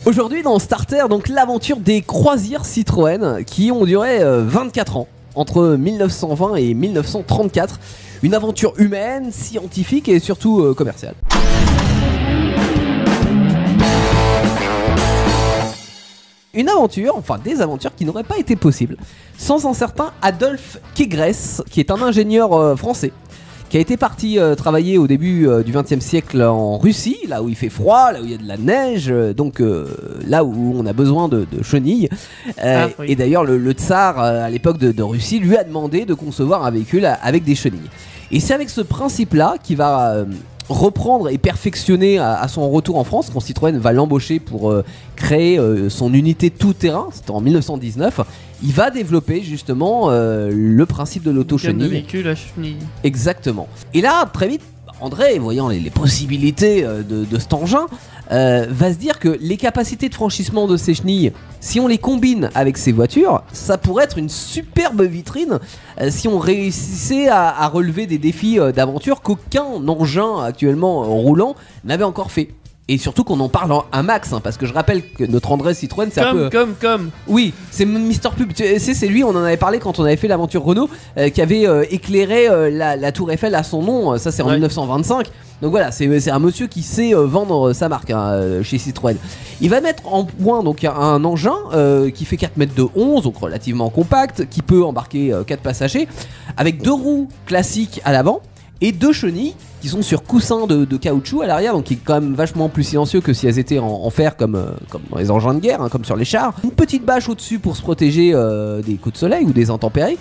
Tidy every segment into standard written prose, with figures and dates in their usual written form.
Aujourd'hui dans Starter, donc l'aventure des croisières Citroën qui ont duré 24 ans, entre 1920 et 1934. Une aventure humaine, scientifique et surtout commerciale. Une aventure, enfin des aventures qui n'auraient pas été possibles sans un certain Adolphe Kégresse, qui est un ingénieur français, qui a été parti travailler au début du XXe siècle en Russie, là où il fait froid, là où il y a de la neige, donc là où on a besoin de chenilles. Oui. Et d'ailleurs le tsar à l'époque de Russie lui a demandé de concevoir un véhicule avec des chenilles. Et c'est avec ce principe-là qu'il va reprendre et perfectionner à son retour en France, quand Citroën va l'embaucher pour créer son unité tout-terrain, c'était en 1919. Il va développer justement le principe de l'auto-chenille. De véhicule à chenille. Exactement. Et là, très vite, André, voyant les possibilités de cet engin, va se dire que les capacités de franchissement de ces chenilles, si on les combine avec ces voitures, ça pourrait être une superbe vitrine si on réussissait à relever des défis d'aventure qu'aucun engin actuellement roulant n'avait encore fait. Et surtout qu'on en parle un max, hein, parce que je rappelle que notre André Citroën, c'est un peu... Oui, c'est Mister Pub. C'est lui, on en avait parlé quand on avait fait l'aventure Renault, qui avait éclairé la Tour Eiffel à son nom. Ça, c'est en 1925. Donc voilà, c'est un monsieur qui sait vendre sa marque chez Citroën. Il va mettre en point donc un engin qui fait 4 mètres de 11, donc relativement compact, qui peut embarquer 4 passagers, avec 2 roues classiques à l'avant et 2 chenilles qui sont sur coussin de caoutchouc à l'arrière, donc qui est quand même vachement plus silencieux que si elles étaient en fer comme dans les engins de guerre, hein, comme sur les chars. Une petite bâche au-dessus pour se protéger des coups de soleil ou des intempéries.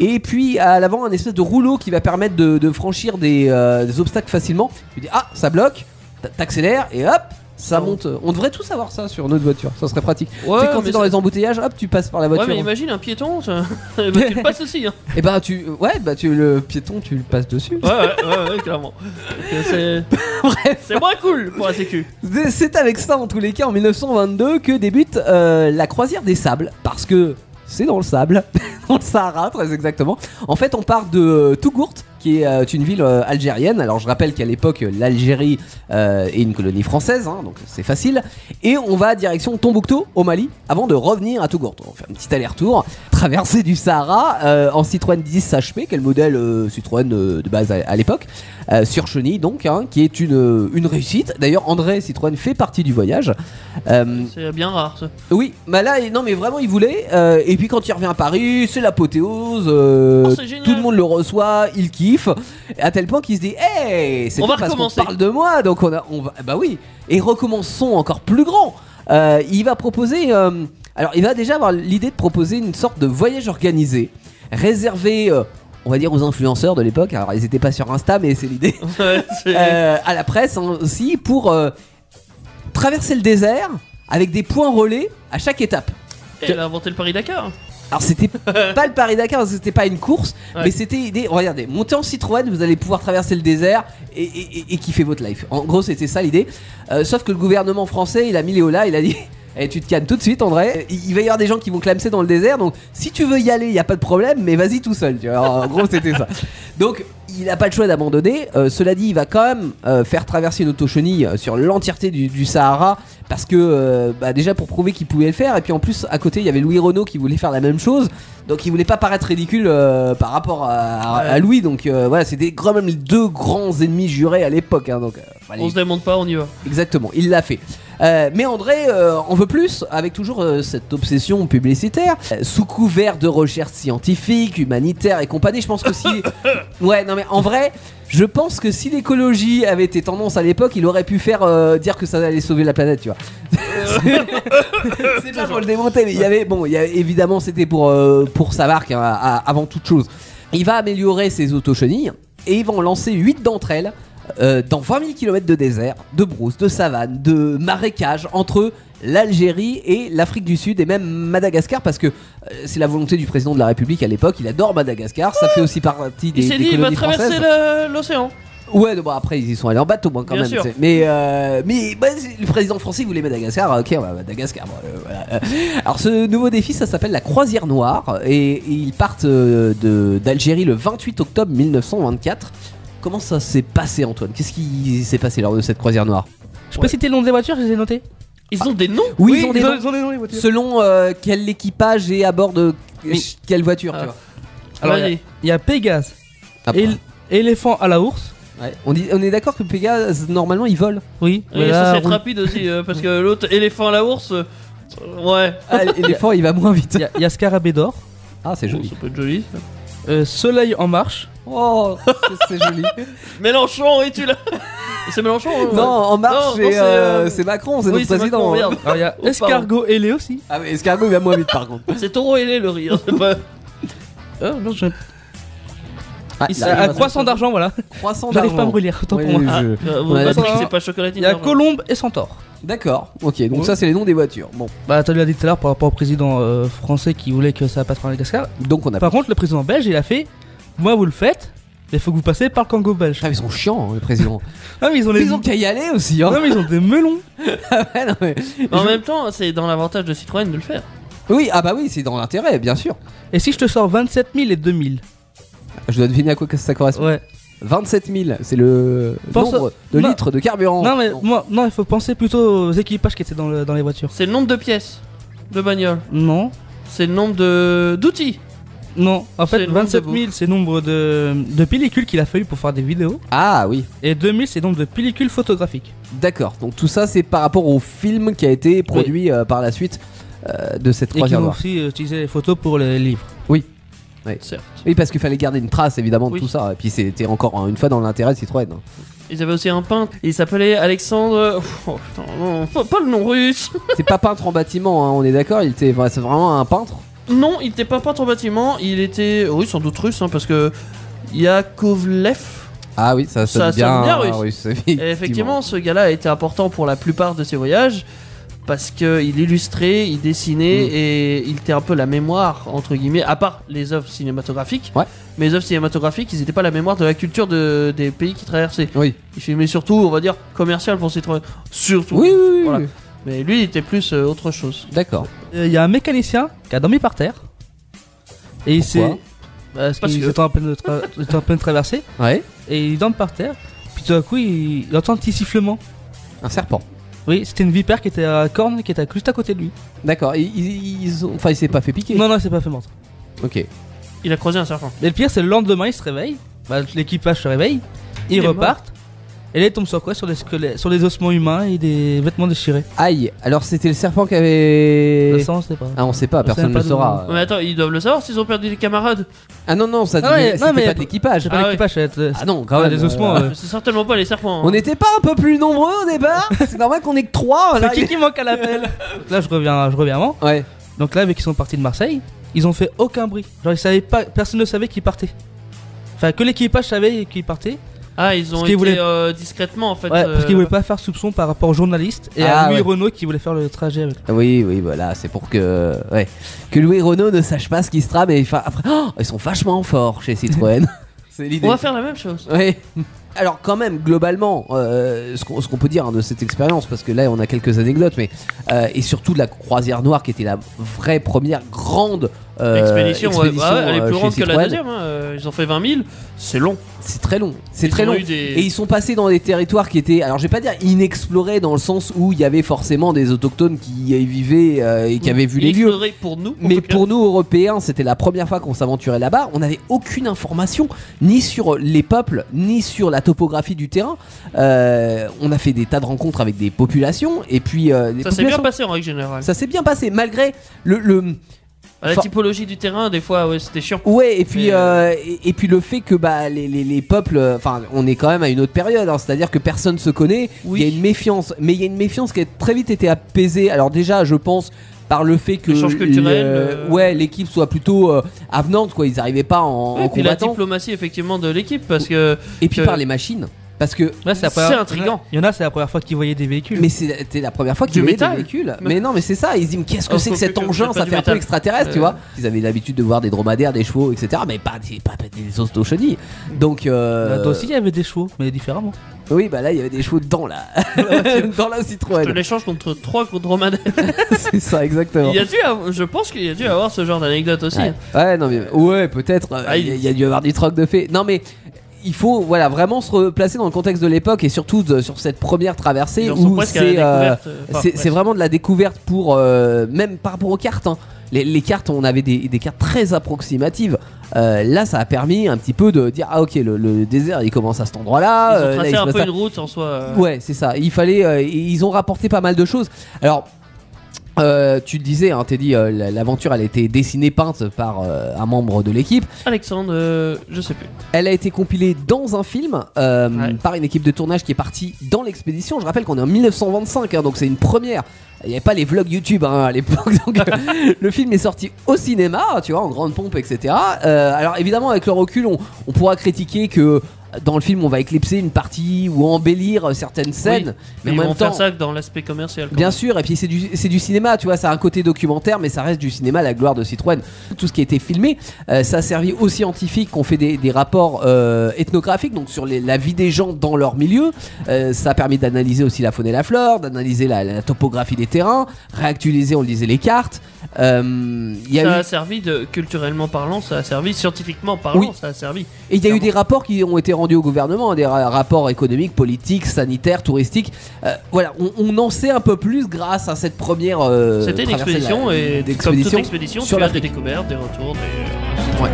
Et puis à l'avant un espèce de rouleau qui va permettre de franchir des obstacles facilement. Tu dis ah ça bloque, t'accélères et hop ça monte. On devrait tous avoir ça sur notre voiture, ça serait pratique. Ouais, tu sais, quand t'es dans les embouteillages, hop tu passes par la voiture. Ouais mais imagine un piéton, tu le passes aussi hein. Et bah le piéton tu le passes dessus. Ouais clairement. Bref. C'est moins cool pour la sécu. C'est avec ça en tous les cas en 1922 que débute la croisière des sables, parce que c'est dans le sable, dans le Sahara très exactement. En fait on part de Tougourt, qui est une ville algérienne. Alors je rappelle qu'à l'époque l'Algérie est une colonie française, hein, donc c'est facile. Et on va direction Tombouctou au Mali avant de revenir à Tougourt. On fait un petit aller-retour, traversée du Sahara en Citroën 10 HP, qui est le modèle Citroën de base à l'époque, sur chenille donc, hein, qui est une réussite. D'ailleurs André Citroën fait partie du voyage. C'est bien rare ça. Oui, bah là non mais vraiment il voulait. Et puis quand il revient à Paris, c'est l'apothéose. Tout le monde le reçoit, il kiffe. À tel point qu'il se dit hey, c'est pas parce qu'on parle de moi, donc on va bah oui, et recommençons encore plus grand. Il va proposer alors il va déjà avoir l'idée de proposer une sorte de voyage organisé réservé on va dire aux influenceurs de l'époque. Alors ils étaient pas sur Insta mais c'est l'idée. À la presse hein, aussi pour traverser le désert avec des points relais à chaque étape. Elle a inventé le Paris-Dakar. Alors c'était pas le Paris-Dakar, parce que c'était pas une course, mais c'était l'idée, regardez, montez en Citroën, vous allez pouvoir traverser le désert et kiffer votre life. En gros c'était ça l'idée, sauf que le gouvernement français il a mis Léola, il a dit tu te calmes tout de suite André, il va y avoir des gens qui vont clamser dans le désert, donc si tu veux y aller y a pas de problème, mais vas-y tout seul, tu vois. Alors, en gros c'était ça. Donc il n'a pas le choix d'abandonner. Cela dit, il va quand même faire traverser une autochenille sur l'entièreté du Sahara, parce que déjà pour prouver qu'il pouvait le faire, et puis en plus à côté il y avait Louis Renault qui voulait faire la même chose, donc il voulait pas paraître ridicule par rapport à Louis, donc voilà, c'était quand même les 2 grands ennemis jurés à l'époque, hein, donc on se démonte pas, on y va. Exactement, il l'a fait. Mais André en veut plus, avec toujours cette obsession publicitaire, sous couvert de recherches scientifiques, humanitaires et compagnie. Je pense que si ouais non mais en vrai je pense que si l'écologie avait été tendance à l'époque, il aurait pu faire dire que ça allait sauver la planète, tu vois. C'est pas pour le démonter, mais il y avait évidemment c'était pour sa marque hein, avant toute chose. Il va améliorer ses autochenilles et il va en lancer 8 d'entre elles dans 20 000 km de désert, de brousse, de savane, de marécage entre l'Algérie et l'Afrique du Sud et même Madagascar, parce que c'est la volonté du président de la République à l'époque. Il adore Madagascar, ça fait aussi partie des colonies françaises. Il s'est dit il va traverser l'océan. Ouais, bon après ils y sont allés en bateau quand même. Mais le président français voulait Madagascar, ok, on va à Madagascar. Alors ce nouveau défi, ça s'appelle la croisière noire, et ils partent d'Algérie le 28 octobre 1924. Comment ça s'est passé, Antoine? Qu'est-ce qui s'est passé lors de cette croisière noire? Je peux citer le nom des voitures, je les ai notées. Ils ont des noms. Oui, ils ont des noms. ils ont des noms les voitures. Selon quel équipage est à bord de quelle voiture, tu vois. Alors Vas-y. il y a Pégase, éléphant à la ours. Ouais. On est d'accord que Pégase, normalement, il vole. Oui, Oui, mais ça là, c'est être rapide aussi parce que l'autre éléphant à la ours. Ouais. Ah, l'éléphant, il va moins vite. il y a Scarabée d'or, Ah, c'est joli. Ça peut être joli. Soleil en marche. Oh, c'est joli. Mélenchon, et tu là. C'est Mélenchon Non, En Marche, Non, c'est Macron, c'est oui, notre c'est président. Macron, regarde. Alors il y a Oh, escargot ailé aussi. Ah, mais Escargot, il va moins vite, par contre. C'est taureau ailé le rire. C'est pas... Non, Ah, il là, a il un va- croissant d'argent, voilà. Croissant J'arrive pas à me d'argent. relire, autant Ouais, pour moi. Ah, je- vous on a m'avez dit dit- que c'est pas chocolatine. Il y a non. colombe et centaure. D'accord, ok, donc Ouais. ça, c'est les noms des voitures. Bon, Bah t'as déjà dit tout à l'heure par rapport au président français qui voulait que ça passe par Madagascar. donc on a. Par contre le président belge il a fait, moi vous le faites, mais il faut que vous passez par le Congo belge. Ah, ils sont chiants, hein, les présidents. Ah mais ils ont Mais les... ils ont qu'à y aller aussi, hein. Non mais ils ont des melons. Ouais, non, mais- Mais en même temps, c'est dans l'avantage de Citroën de le faire. Oui, ah bah oui, c'est dans l'intérêt, bien sûr. Et si je te sors 27 000 et 2000. Je dois deviner à quoi que ça correspond. Ouais. 27 000, c'est le Pense- nombre de Non. litres de carburant. Non mais moi non il faut penser plutôt aux équipages qui étaient dans les voitures. C'est le nombre de pièces de bagnole. Non. C'est le nombre d'outils. Non. En C'est fait le nombre 27 de 000 c'est le nombre de pellicules qu'il a fallu pour faire des vidéos. Ah oui, Et 2000 c'est le nombre de pellicules photographiques. d'accord. Donc tout ça, c'est par rapport au film qui a été produit par la suite de cette Et qui croisière ont noire. aussi utilisé les photos pour les livres. Certes. Oui, parce qu'il fallait garder une trace évidemment de Oui. tout ça. Et puis c'était encore une fois dans l'intérêt de Citroën. Ils avaient aussi un peintre. Il s'appelait Alexandre. Oh putain, non, pas le nom russe. C'est pas peintre en bâtiment, hein, on est d'accord. C'est vraiment un peintre. Non, il était pas peintre en bâtiment. Il était, oui, sans doute russe, hein, parce que Yakovlev. Ah oui, ça sonne Ça sonne bien russe. russe. Et effectivement, ce gars-là a été important pour la plupart de ses voyages. Parce qu'il illustrait, il dessinait et il était un peu la mémoire, entre guillemets, à part les œuvres cinématographiques. Ouais. Mais les œuvres cinématographiques, ils n'étaient pas la mémoire de la culture des pays qui traversaient. Oui. Il filmait surtout, on va dire, commercial pour Citroën. Surtout. Oui, oui, oui, Voilà. oui. Mais lui, il était plus autre chose. D'accord. Il y a un mécanicien qui a dormi par terre. Et il s'est. Pourquoi Parce Parce qu'il que- était en pleine traversée. Ouais. Et il dort par terre. Puis tout à coup, il entend un petit sifflement. Un serpent. Oui, c'était une vipère qui était à corne qui était juste à côté de lui. D'accord. Enfin, il s'est pas fait piquer. Non, non, c'est pas fait morte. Ok. Il a croisé un serpent. Et le pire, c'est le lendemain, il se réveille. Bah, l'équipage se réveille. Il Ils est repartent. Et là, il tombe sur quoi? Sur des squelettes, sur des ossements humains et des vêtements déchirés. Aïe. Alors c'était le serpent qui avait. Ça, on sait pas. Ah, on sait pas. On sait Personne ne pas le d'où- saura. Mais attends, ils doivent le savoir s'ils ont perdu des camarades. Ah non non, ça Ah ouais, c'était non, mais- pas de l'équipage. C'est pas Ah l'équipage, ça va être. Ah non, quand Ouais, même. des ossements. C'est certainement pas les serpents. hein. On n'était pas un peu plus nombreux au départ. C'est normal qu'on ait que 3 C'est qui manque à l'appel? Donc là, je reviens avant. Ouais. Donc là, avec ils sont partis de Marseille, ils ont fait aucun bruit. Genre, ils savaient pas, personne ne savait qu'ils partaient. Enfin, que l'équipage savait qu'ils partaient. Ah, ils ont Parce été qu'ils voulaient- discrètement en fait. Ouais, parce qu'ils voulaient pas faire soupçon par rapport aux journalistes et Ah, à Louis ouais. Renault qui voulait faire le trajet avec. Oui, oui, voilà, c'est pour que Louis Renault ne sache pas ce qui se trame et enfin, après, ils sont vachement forts chez Citroën. C'est l'idée. On va faire la même chose. Oui. Alors quand même, globalement, ce qu'on peut dire de cette expérience, parce que là on a quelques anecdotes, mais et surtout de la croisière noire qui était la vraie première grande Expédition, ouais. Bah ouais, elle est plus chez grande que la Citroën. deuxième. Ils ont fait 20 000. C'est long. C'est très long, c'est Ils très ont long. eu des- Et ils sont passés dans des territoires qui étaient, alors je vais pas dire inexplorés dans le sens où il y avait forcément des autochtones qui y vivaient et qui avaient vu les lieux. Inexploré pour nous. en Mais tout cas. pour nous Européens, c'était la première fois qu'on s'aventurait là-bas. On n'avait aucune information ni sur les peuples, ni sur la topographie du terrain. On a fait des tas de rencontres avec des populations et puis des Ça s'est bien populations- passé en règle générale. Ça s'est bien passé malgré le La Enfin- typologie du terrain, des fois, ouais, c'était chiant. ouais et puis Mais, et puis le fait que bah les peuples, enfin on est quand même à une autre période, hein, c'est-à-dire que personne se connaît. Oui. Il y a une méfiance, mais il y a une méfiance qui a très vite été apaisée. Alors déjà, je pense par le fait que L'échange culturel, ouais, l'équipe soit plutôt avenante, quoi. Ils arrivaient pas en Et puis la combattant. diplomatie, effectivement, de l'équipe, parce que Et puis que- par les machines. Parce que. Là, C'est intriguant. Il y en a, c'est la première fois qu'ils voyaient des véhicules. Mais c'était la première fois Du qu'ils voyaient des métal. véhicules. Mais non, mais c'est ça. Ils se disent, mais qu'est-ce que Oh, c'est que faut cet que- engin? pas Ça du fait un peu métal. extraterrestre, tu vois. Ils avaient l'habitude de voir des dromadaires, des chevaux, etc. Mais pas des os d'Oshoni. Donc. Là aussi, il y avait des chevaux, mais différemment. Oui, bah là, il y avait des chevaux dans la. dans la je Citroën. l'échange contre 3 dromadaires. C'est ça, exactement. Je pense qu'il y a dû avoir ce genre d'anecdote aussi. Ouais. Ouais, non, mais. Ouais, peut-être. Ah, Il y a dû avoir du troc de fait. Non, mais. il faut voilà vraiment se replacer dans le contexte de l'époque et surtout sur cette première traversée Ils en sont où presque à la découverte, c'est vraiment de la découverte pour même par rapport aux cartes. Hein. Les cartes, on avait des cartes très approximatives. Là, ça a permis un petit peu de dire ah ok le désert il commence à cet endroit-là. Ils ont tracé là, un peu une route en soi. Ouais, c'est ça. Il fallait, ils ont rapporté pas mal de choses. Alors. Tu le disais, hein, Teddy, l'aventure elle a été dessinée, peinte par un membre de l'équipe. Alexandre, je sais plus. Elle a été compilée dans un film par une équipe de tournage qui est partie dans l'expédition. Je rappelle qu'on est en 1925, hein, donc c'est une première. Il n'y avait pas les vlogs YouTube à l'époque, donc le film est sorti au cinéma, tu vois, en grande pompe, etc. Alors évidemment, avec le recul, on pourra critiquer que dans le film on va éclipser une partie ou embellir certaines scènes, mais en ils même vont temps, faire ça que dans l'aspect commercial. bien sûr, et puis c'est du cinéma, tu vois, ça a un côté documentaire, mais ça reste du cinéma, la gloire de Citroën. Tout ce qui a été filmé, ça a servi aux scientifiques qui ont fait des rapports ethnographiques, donc sur la vie des gens dans leur milieu. Ça a permis d'analyser aussi la faune et la flore, d'analyser la topographie des terrains, réactualiser, on le disait, les cartes. Ça a servi culturellement parlant, ça a servi scientifiquement parlant, ça a servi. Et il y a eu des rapports qui ont été rendus au gouvernement, des rapports économiques, politiques, sanitaires, touristiques. Voilà, on en sait un peu plus grâce à cette première. C'était une expédition et comme toute expédition, sur tu as des l'Afrique. découvertes, des retours, des. Ouais.